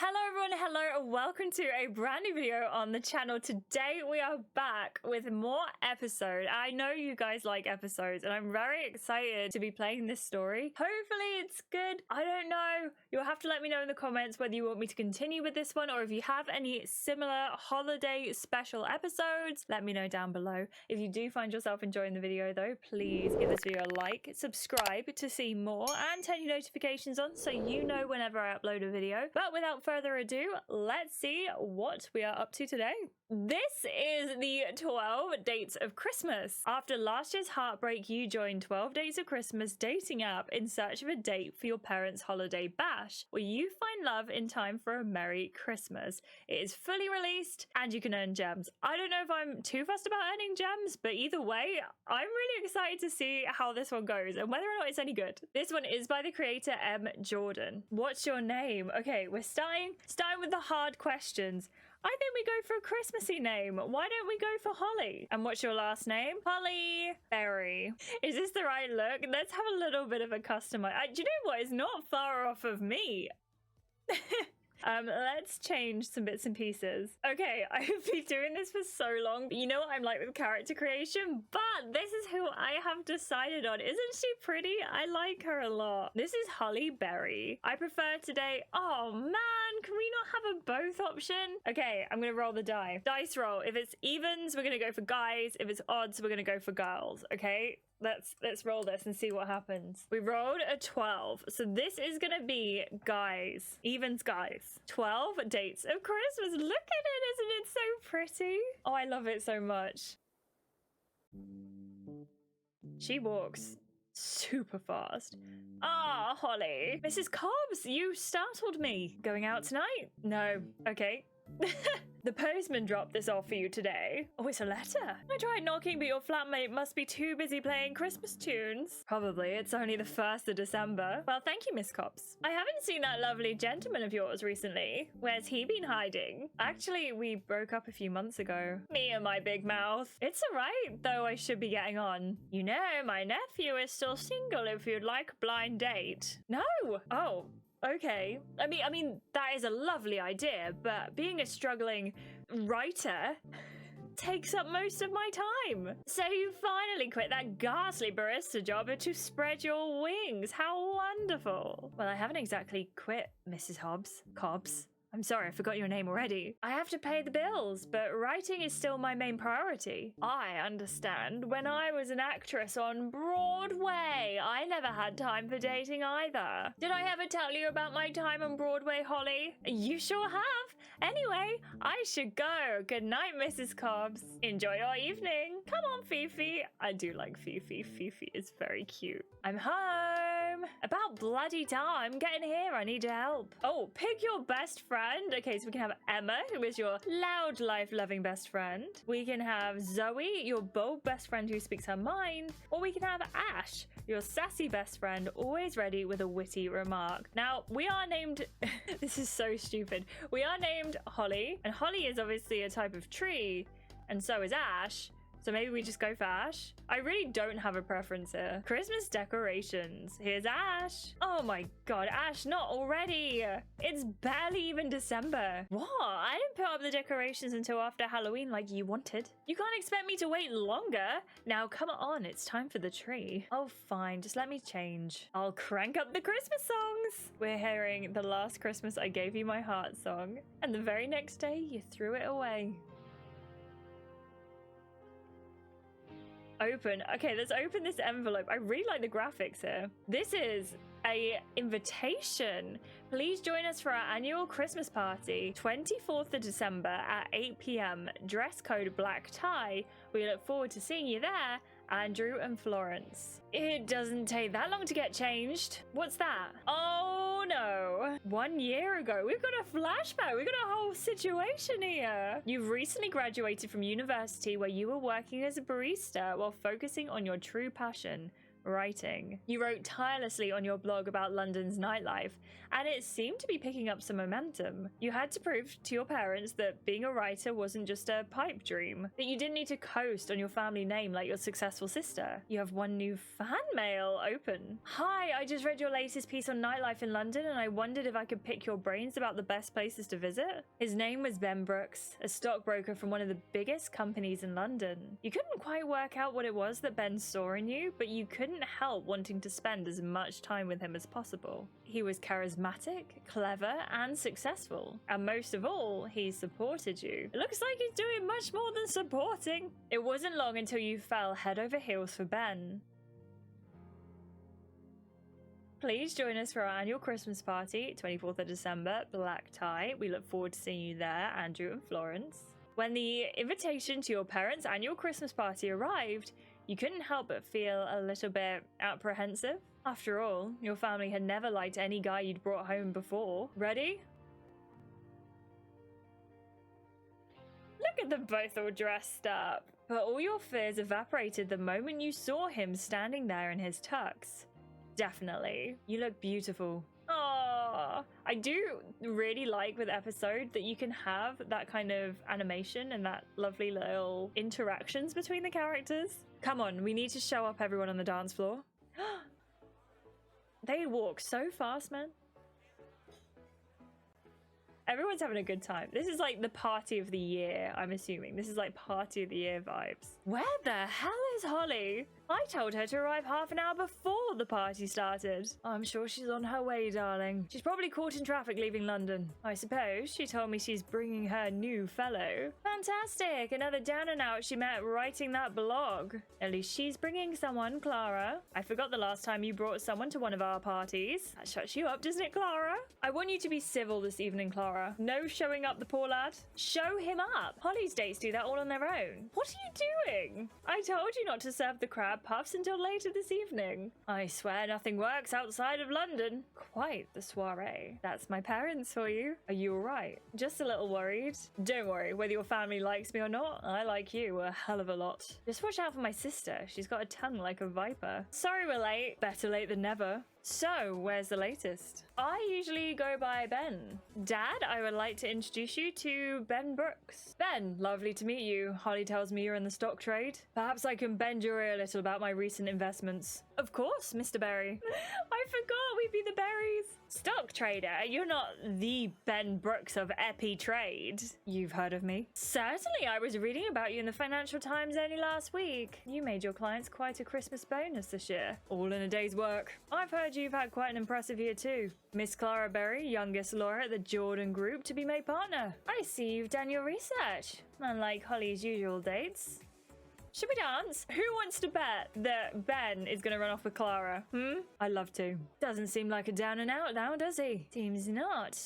Hello everyone, hello and welcome to a brand new video on the channel. Today we are back with more episode. I know you guys like episodes and I'm very excited to be playing this story. Hopefully it's good. I don't know. You'll have to let me know in the comments whether you want me to continue with this one or if you have any similar holiday special episodes. Let me know down below. If you do find yourself enjoying the video though, please give this video a like, subscribe to see more and turn your notifications on so you know whenever I upload a video. But without further ado, let's see what we are up to today. This is the 12 Dates of Christmas. After last year's heartbreak, you joined 12 Dates of Christmas dating app in search of a date for your parents' holiday bash, where you find love in time for a Merry Christmas. It is fully released and you can earn gems. I don't know if I'm too fussed about earning gems, but either way, I'm really excited to see how this one goes and whether or not it's any good. This one is by the creator M. Jordan. What's your name? Okay, we're starting with the hard questions. I think we go for a Christmassy name. Why don't we go for Holly? And what's your last name? Holly Berry. Is this the right look? Let's have a little bit of a customize. Do you know what? It's not far off of me. Let's change some bits and pieces. Okay, I've been doing this for so long. But you know what I'm like with character creation? But this is who I have decided on. Isn't she pretty? I like her a lot. This is Holly Berry. I prefer today. Oh man, can we not have a both option? Okay, I'm gonna roll the die. Dice roll. If it's evens, we're gonna go for guys. If it's odds, we're gonna go for girls. Okay? Let's roll this and see what happens. We rolled a 12. So this is gonna be guys. Evens guys. 12 Dates of Christmas. Look at it, isn't it so pretty? Oh, I love it so much. She walks super fast. Ah, Holly. Mrs. Cobbs, you startled me. Going out tonight? No. Okay. The postman dropped this off for you today. Oh, it's a letter. I tried knocking, but your flatmate must be too busy playing Christmas tunes. Probably. It's only the 1st of December. Well, thank you, Miss Cobbs. I haven't seen that lovely gentleman of yours recently. Where's he been hiding? Actually, we broke up a few months ago. Me and my big mouth. It's alright, though I should be getting on. You know, my nephew is still single if you'd like a blind date. No! Oh. Okay. I mean, that is a lovely idea, but being a struggling writer takes up most of my time. So you finally quit that ghastly barista job to spread your wings. How wonderful. Well, I haven't exactly quit, Mrs. Cobbs. I'm sorry, I forgot your name already. I have to pay the bills, but writing is still my main priority. I understand. When I was an actress on Broadway, I never had time for dating either. Did I ever tell you about my time on Broadway, Holly? You sure have. Anyway, I should go. Good night, Mrs. Cobbs. Enjoy your evening. Come on, Fifi. I do like Fifi. Fifi is very cute. I'm home. About bloody time. Getting here. I need your help. Oh, pick your best friend. Okay, so we can have Emma, who is your loud, life-loving best friend. We can have Zoe, your bold best friend who speaks her mind. Or we can have Ash, your sassy best friend, always ready with a witty remark. Now, we are named... This is so stupid. We are named Holly, and Holly is obviously a type of tree, and so is Ash. So maybe we just go for Ash? I really don't have a preference here. Christmas decorations. Here's Ash. Oh my god, Ash, not already. It's barely even December. What? I didn't put up the decorations until after Halloween like you wanted. You can't expect me to wait longer. Now come on, it's time for the tree. Oh fine, just let me change. I'll crank up the Christmas songs. We're hearing The Last Christmas I Gave You My Heart song. And the very next day you threw it away. Open. Okay, let's open this envelope. I really like the graphics here. This is a invitation. Please join us for our annual Christmas party, 24th of December at 8 p.m. Dress code black tie. We look forward to seeing you there, Andrew and Florence. It doesn't take that long to get changed. What's that? Oh no. 1 year ago, we've got a flashback. We've got a whole situation here. You've recently graduated from university where you were working as a barista while focusing on your true passion, writing. You wrote tirelessly on your blog about London's nightlife, and it seemed to be picking up some momentum. You had to prove to your parents that being a writer wasn't just a pipe dream, that you didn't need to coast on your family name like your successful sister. You have one new fan mail open. Hi, I just read your latest piece on nightlife in London, and I wondered if I could pick your brains about the best places to visit. His name was Ben Brooks, a stockbroker from one of the biggest companies in London. You couldn't quite work out what it was that Ben saw in you, but you couldn't help wanting to spend as much time with him as possible. He was charismatic, clever, and successful. And most of all, he supported you. It looks like he's doing much more than supporting. It wasn't long until you fell head over heels for Ben. Please join us for our annual Christmas party, 24th of December, black tie. We look forward to seeing you there, Andrew and Florence. When the invitation to your parents' annual Christmas party arrived, you couldn't help but feel a little bit apprehensive. After all, your family had never liked any guy you'd brought home before. Ready? Look at them both all dressed up. But all your fears evaporated the moment you saw him standing there in his tux. Definitely. You look beautiful. Oh, I do really like with episode that you can have that kind of animation and that lovely little interactions between the characters. Come on, we need to show up everyone on the dance floor. They walk so fast, man. Everyone's having a good time. This is like the party of the year, I'm assuming. This is like party of the year vibes. Where the hell is Holly? I told her to arrive half an hour before the party started. I'm sure she's on her way, darling. She's probably caught in traffic leaving London. I suppose she told me she's bringing her new fellow. Fantastic! Another down and out she met writing that blog. At least she's bringing someone, Clara. I forgot the last time you brought someone to one of our parties. That shuts you up, doesn't it, Clara? I want you to be civil this evening, Clara. No showing up the poor lad. Show him up. Holly's dates do that all on their own. What are you doing? I told you not to serve the crab puffs until later this evening. I swear nothing works outside of London. Quite the soiree. That's my parents for you. Are you alright? Just a little worried. Don't worry, whether your family likes me or not, I like you a hell of a lot. Just watch out for my sister. She's got a tongue like a viper. Sorry we're late. Better late than never. So, where's the latest? I usually go by Ben. Dad, I would like to introduce you to Ben Brooks. Ben, lovely to meet you. Holly tells me you're in the stock trade. Perhaps I can bend your ear a little about my recent investments. Of course, Mr. Berry. I forgot we'd be the Berries. Stock trader? You're not the Ben Brooks of Epi Trade. You've heard of me? Certainly, I was reading about you in the Financial Times only last week. You made your clients quite a Christmas bonus this year. All in a day's work. I've heard you've had quite an impressive year too. Miss Clara Berry, youngest lawyer at the Jordan Group, to be made partner. I see you've done your research. Unlike Holly's usual dates. Should we dance? Who wants to bet that Ben is going to run off with Clara? I'd love to. Doesn't seem like a down and out now, does he? Seems not.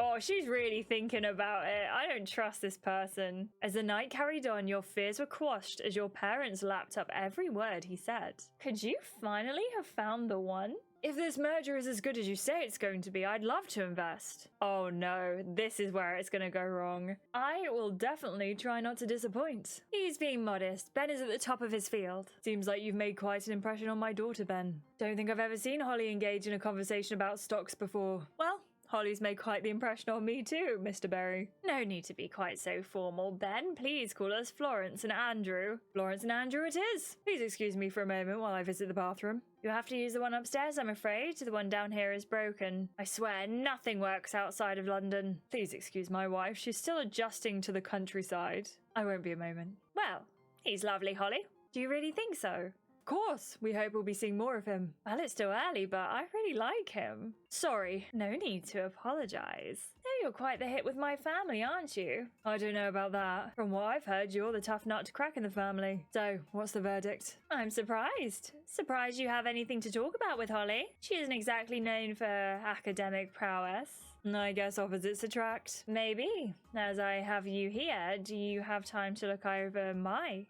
Oh, she's really thinking about it. I don't trust this person. As the night carried on, your fears were quashed as your parents lapped up every word he said. Could you finally have found the one? If this merger is as good as you say it's going to be, I'd love to invest. Oh no, this is where it's going to go wrong. I will definitely try not to disappoint. He's being modest. Ben is at the top of his field. Seems like you've made quite an impression on my daughter, Ben. Don't think I've ever seen Holly engage in a conversation about stocks before. Well, Holly's made quite the impression on me too, Mr. Berry. No need to be quite so formal, Ben. Please call us Florence and Andrew. Florence and Andrew it is. Please excuse me for a moment while I visit the bathroom. You have to use the one upstairs, I'm afraid. The one down here is broken. I swear, nothing works outside of London. Please excuse my wife. She's still adjusting to the countryside. I won't be a moment. Well, he's lovely, Holly. Do you really think so? Of course, we hope we'll be seeing more of him. Well, it's still early, but I really like him. Sorry, no need to apologize. No, you're quite the hit with my family, aren't you? I don't know about that. From what I've heard, you're the tough nut to crack in the family. So, what's the verdict? I'm surprised. Surprised you have anything to talk about with Holly. She isn't exactly known for academic prowess. I guess opposites attract. Maybe. As I have you here, do you have time to look over my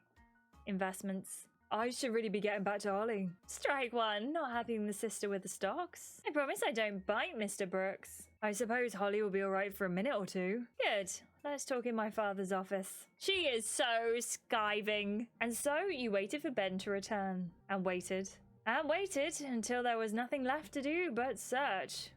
investments? I should really be getting back to Holly. Strike one, not having the sister with the stocks. I promise I don't bite, Mr. Brooks. I suppose Holly will be alright for a minute or two. Good. let's talk in my father's office. She is so skiving. And so you waited for Ben to return. And waited. And waited until there was nothing left to do but search.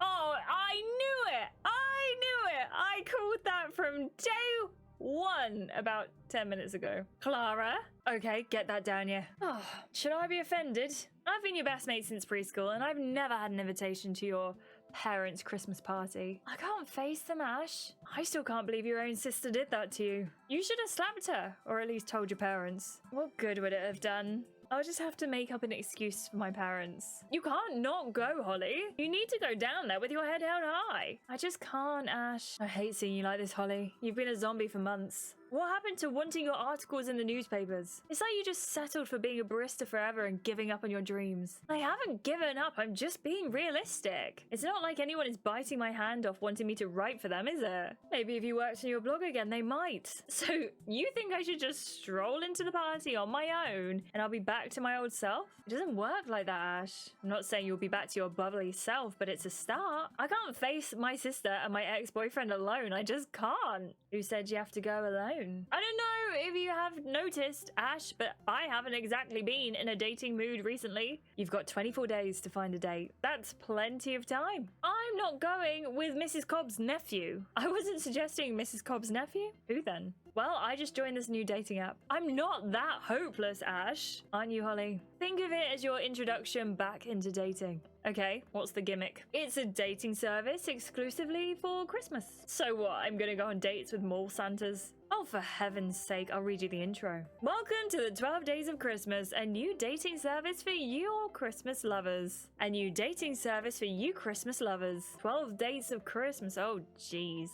Oh, I knew it! I knew it! I called that from day one about 10 minutes ago. Clara? Okay, get that down, yeah. Oh, should I be offended? I've been your best mate since preschool, and I've never had an invitation to your parents' Christmas party. I can't face them, Ash. I still can't believe your own sister did that to you. You should have slapped her, or at least told your parents. What good would it have done? I'll just have to make up an excuse for my parents. You can't not go, Holly. You need to go down there with your head held high. I just can't, Ash. I hate seeing you like this, Holly. You've been a zombie for months. What happened to wanting your articles in the newspapers? It's like you just settled for being a barista forever and giving up on your dreams. I haven't given up, I'm just being realistic. It's not like anyone is biting my hand off wanting me to write for them, is it? Maybe if you worked on your blog again, they might. So you think I should just stroll into the party on my own and I'll be back to my old self? It doesn't work like that, Ash. I'm not saying you'll be back to your bubbly self, but it's a start. I can't face my sister and my ex-boyfriend alone. I just can't. Who said you have to go alone? I don't know if you have noticed, Ash, but I haven't exactly been in a dating mood recently. You've got 24 days to find a date. That's plenty of time. I'm not going with Mrs. Cobb's nephew. I wasn't suggesting Mrs. Cobb's nephew. Who then? Well, I just joined this new dating app. I'm not that hopeless, Ash. Aren't you, Holly? Think of it as your introduction back into dating. Okay, what's the gimmick? It's a dating service exclusively for Christmas. So what, I'm gonna go on dates with mall Santas? Oh, for heaven's sake, I'll read you the intro. Welcome to the 12 Days of Christmas, a new dating service for you Christmas lovers. A new dating service for you Christmas lovers. 12 Days of Christmas, oh jeez.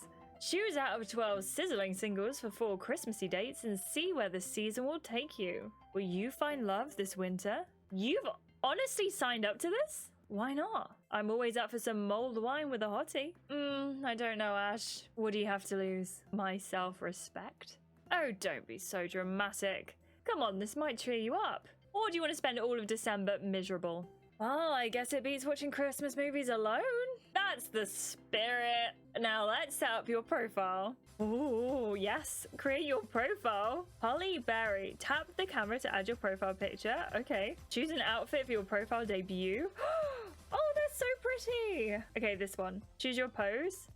Choose out of 12 sizzling singles for 4 Christmassy dates and see where the season will take you. Will you find love this winter? You've honestly signed up to this? Why not? I'm always up for some mulled wine with a hottie. I don't know, Ash. What do you have to lose? My self-respect? Oh, don't be so dramatic. Come on, this might cheer you up. Or do you want to spend all of December miserable? Well, I guess it beats watching Christmas movies alone. That's the spirit. Now let's set up your profile. Ooh, yes. Create your profile. Holly Berry. Tap the camera to add your profile picture. Okay. Choose an outfit for your profile debut. Oh, that's so pretty. Okay, this one. Choose your pose.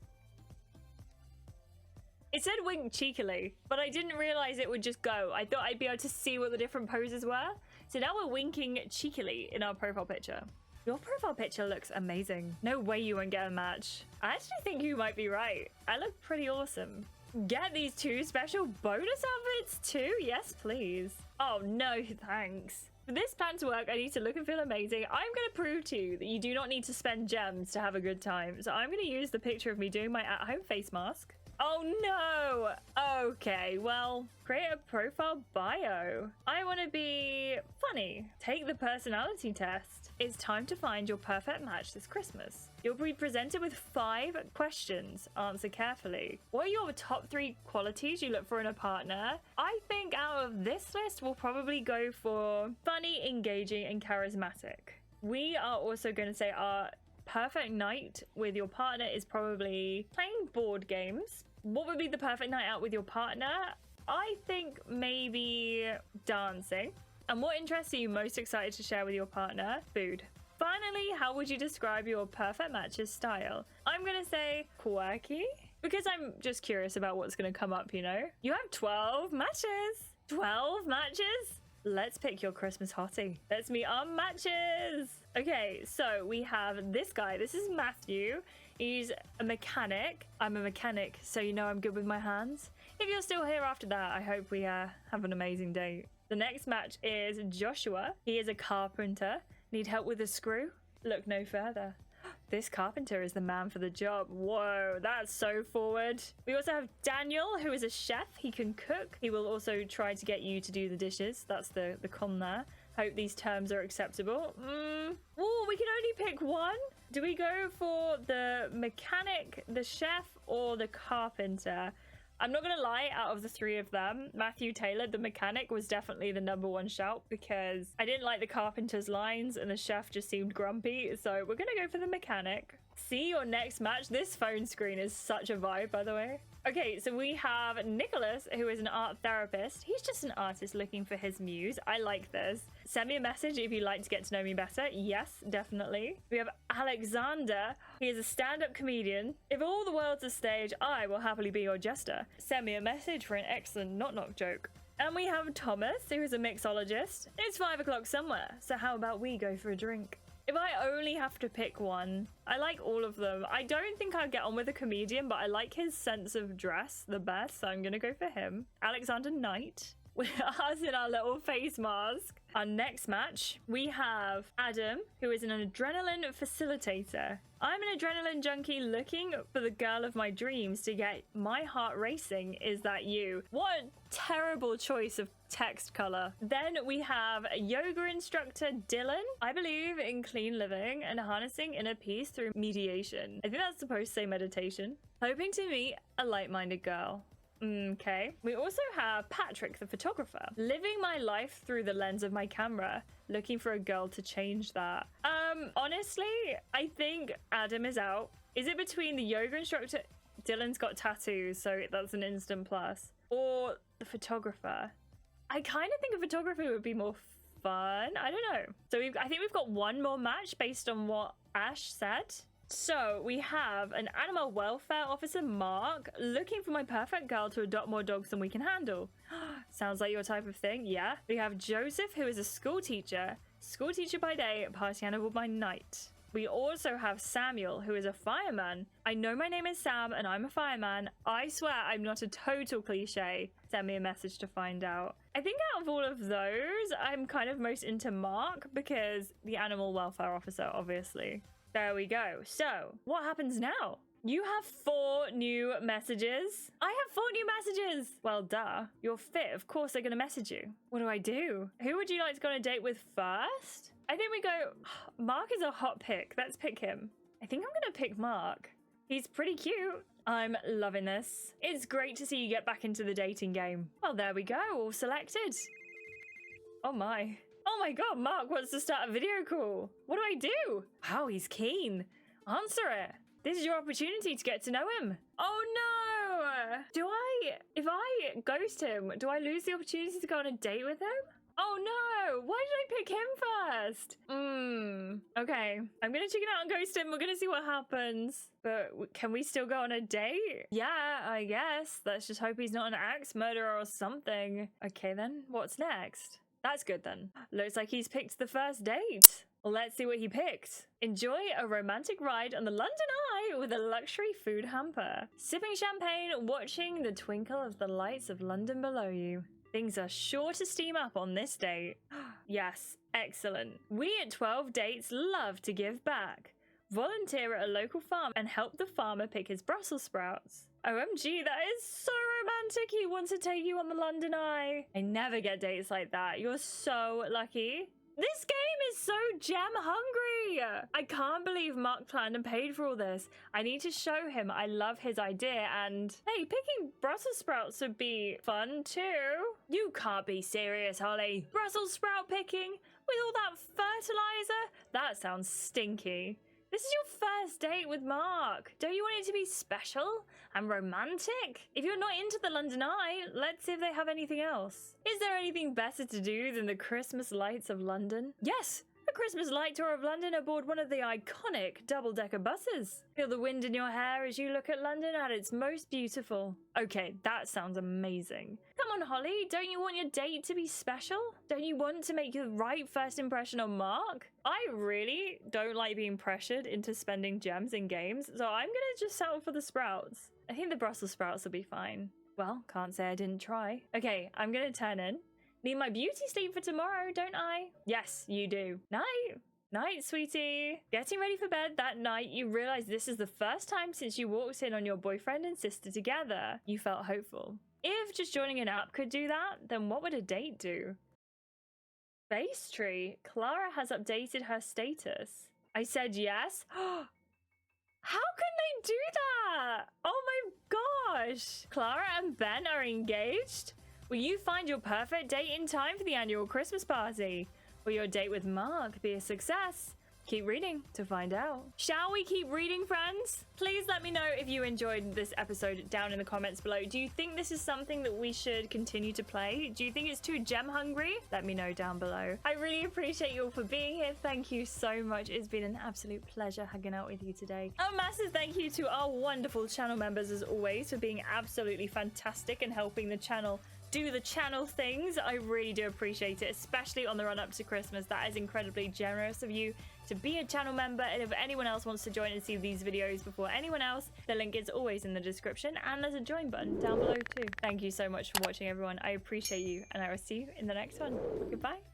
It said wink cheekily, but I didn't realize it would just go. I thought I'd be able to see what the different poses were. So now we're winking cheekily in our profile picture. Your profile picture looks amazing. No way you won't get a match. I actually think you might be right. I look pretty awesome. Get these 2 special bonus outfits too? Yes, please. Oh, no, thanks. For this plan to work, I need to look and feel amazing. I'm going to prove to you that you do not need to spend gems to have a good time. So I'm going to use the picture of me doing my at-home face mask. Oh no! Okay, well, create a profile bio. I want to be funny. Take the personality test. It's time to find your perfect match this Christmas. You'll be presented with 5 questions. Answer carefully. What are your top 3 qualities you look for in a partner? I think out of this list, we'll probably go for funny, engaging, and charismatic. We are also going to say our perfect night with your partner is probably playing board games. What would be the perfect night out with your partner? I think maybe dancing. And what interests are you most excited to share with your partner? Food. Finally, how would you describe your perfect match's style? I'm gonna say quirky, because I'm just curious about what's gonna come up, you know? You have 12 matches! 12 matches? Let's pick your Christmas hottie. Let's meet our matches! Okay, so we have this guy. This is Matthew. He's a mechanic. I'm a mechanic, so you know I'm good with my hands. If you're still here after that, I hope we have an amazing date. The next match is Joshua. He is a carpenter. Need help with a screw? Look no further. This carpenter is the man for the job. Whoa, that's so forward. We also have Daniel, who is a chef. He can cook. He will also try to get you to do the dishes. That's the con there. Hope these terms are acceptable. Oh, we can only pick one. Do we go for the mechanic, the chef, or the carpenter? I'm not gonna lie, out of the three of them, Matthew Taylor, the mechanic, was definitely the #1 shout because I didn't like the carpenter's lines and the chef just seemed grumpy. So we're gonna go for the mechanic. See your next match. This phone screen is such a vibe, by the way. Okay, so we have Nicholas, who is an art therapist. He's just an artist looking for his muse. I like this. Send me a message if you'd like to get to know me better. Yes, definitely. We have Alexander. He is a stand-up comedian. If all the world's a stage, I will happily be your jester. Send me a message for an excellent knock-knock joke. And we have Thomas, who is a mixologist. It's 5 o'clock somewhere, so how about we go for a drink? If I only have to pick one, I like all of them. I don't think I'd get on with a comedian, but I like his sense of dress the best, so I'm gonna go for him. Alexander Knight, with us in our little face mask. Our next match, we have Adam, who is an adrenaline facilitator. I'm an adrenaline junkie looking for the girl of my dreams to get my heart racing. Is that you? What a terrible choice of text color. Then we have a yoga instructor, Dylan. I believe in clean living and harnessing inner peace through mediation. I think that's supposed to say meditation. Hoping to meet a like-minded girl. Okay. We also have Patrick, the photographer. Living my life through the lens of my camera. Looking for a girl to change that. Honestly, I think Adam is out. Is it between the yoga instructor? Dylan's got tattoos, so that's an instant plus. Or the photographer. I kind of think a photography would be more fun. I don't know. So I think we've got one more match based on what Ash said. So we have an animal welfare officer, Mark, looking for my perfect girl to adopt more dogs than we can handle. Sounds like your type of thing. Yeah. We have Joseph, who is a school teacher by day, party animal by night. We also have Samuel, who is a fireman. I know my name is Sam and I'm a fireman. I swear I'm not a total cliche. Send me a message to find out. I think out of all of those, I'm kind of most into Mark because the animal welfare officer, obviously. There we go. So what happens now? You have 4 new messages. I have 4 new messages. Well, duh. You're fit. Of course they're going to message you. What do I do? Who would you like to go on a date with first? I think we go... Mark is a hot pick. Let's pick him. I think I'm going to pick Mark. He's pretty cute. I'm loving this. It's great to see you get back into the dating game. Well, there we go. All selected. Oh my. Oh my god, Mark wants to start a video call. What do I do? Wow, he's keen. Answer it. This is your opportunity to get to know him. Oh no! If I ghost him, do I lose the opportunity to go on a date with him? Oh no! Why did I pick him first? Okay. I'm gonna chicken out and ghost him. We're gonna see what happens. But can we still go on a date? Yeah, I guess. Let's just hope he's not an axe murderer or something. Okay then, what's next? That's good then. Looks like he's picked the first date. Well, let's see what he picked. Enjoy a romantic ride on the London Eye with a luxury food hamper. Sipping champagne, watching the twinkle of the lights of London below you. Things are sure to steam up on this date. Yes, excellent. We at 12 Dates love to give back. Volunteer at a local farm and help the farmer pick his Brussels sprouts. OMG, that is so romantic. He wants to take you on the London Eye. I never get dates like that. You're so lucky. This game is so gem hungry. I can't believe Mark planned and paid for all this. I need to show him I love his idea and... Hey, picking Brussels sprouts would be fun too. You can't be serious, Holly. Brussels sprout picking with all that fertilizer? That sounds stinky. This is your first date with Mark. Don't you want it to be special and romantic? If you're not into the London Eye, let's see if they have anything else. Is there anything better to do than the Christmas lights of London? Yes, a Christmas light tour of London aboard one of the iconic double-decker buses. Feel the wind in your hair as you look at London at its most beautiful. Okay, that sounds amazing. Come on, Holly, don't you want your date to be special? Don't you want to make the right first impression on Mark? I really don't like being pressured into spending gems in games, so I'm gonna just settle for the sprouts. I think the Brussels sprouts will be fine. Well, can't say I didn't try. Okay, I'm gonna turn in. Need my beauty sleep for tomorrow, don't I? Yes, you do. Night. Night, sweetie. Getting ready for bed that night, you realize this is the first time since you walked in on your boyfriend and sister together. You felt hopeful. If just joining an app could do that, then what would a date do? Base tree. Clara has updated her status. I said yes. How can they do that? Oh my gosh. Clara and Ben are engaged? Will you find your perfect date in time for the annual Christmas party? Will your date with Mark be a success? Keep reading to find out. Shall we keep reading, friends? Please let me know if you enjoyed this episode down in the comments below. Do you think this is something that we should continue to play? Do you think it's too gem hungry? Let me know down below. I really appreciate you all for being here. Thank you so much. It's been an absolute pleasure hanging out with you today. A massive thank you to our wonderful channel members as always for being absolutely fantastic and helping the channel do the channel things. I really do appreciate it, especially on the run up to Christmas. That is incredibly generous of you to be a channel member. And if anyone else wants to join and see these videos before anyone else, the link is always in the description and there's a join button down below too. Thank you so much for watching, everyone. I appreciate you and I will see you in the next one. Goodbye.